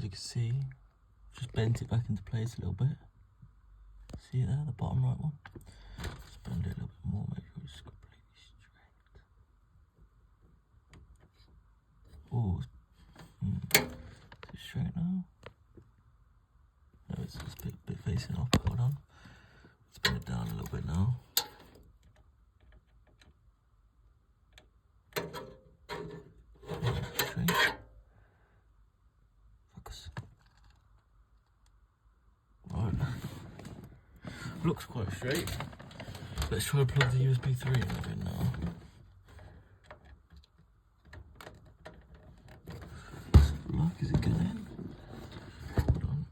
you can see, just bent it back into place a little bit. See it there, the bottom right one? Just bend it a little bit more, make sure it's completely straight. Oh, is it straight now? No, it's just a bit facing off, hold on. Let's bend it down a little bit now. Straight. Focus. Right. Looks quite straight. Let's try to plug the USB 3 in a bit now. Look, is it going? Hold on.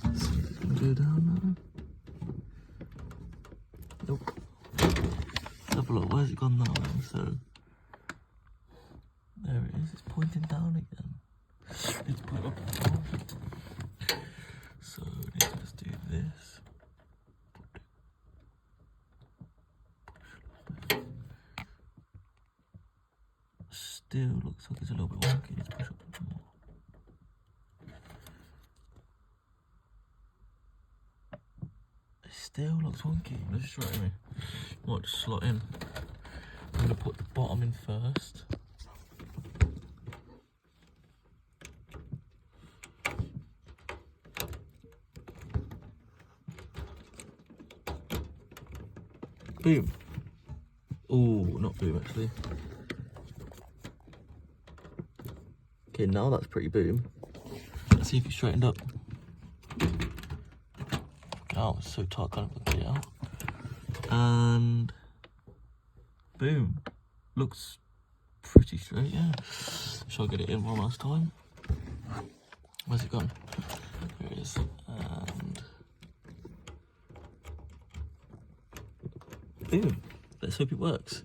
Let's see if it can go down now. Nope. Let's have a look. Where's it gone now then? So there it is. It's pointing down again. It's put up and down. So we need to just do this. Still looks like it's a little bit wonky. Let's push up a bit more. It still looks wonky. Let's try it anyway. Might just slot in. I'm gonna put the bottom in first. Boom. Oh, not boom actually. Okay, now that's pretty boom. Let's see if it's straightened up. Oh, it's so tight, can't even get it out. And boom. Looks pretty straight, yeah. Shall I get it in one last time? Where's it gone? There it is. And boom. Let's hope it works.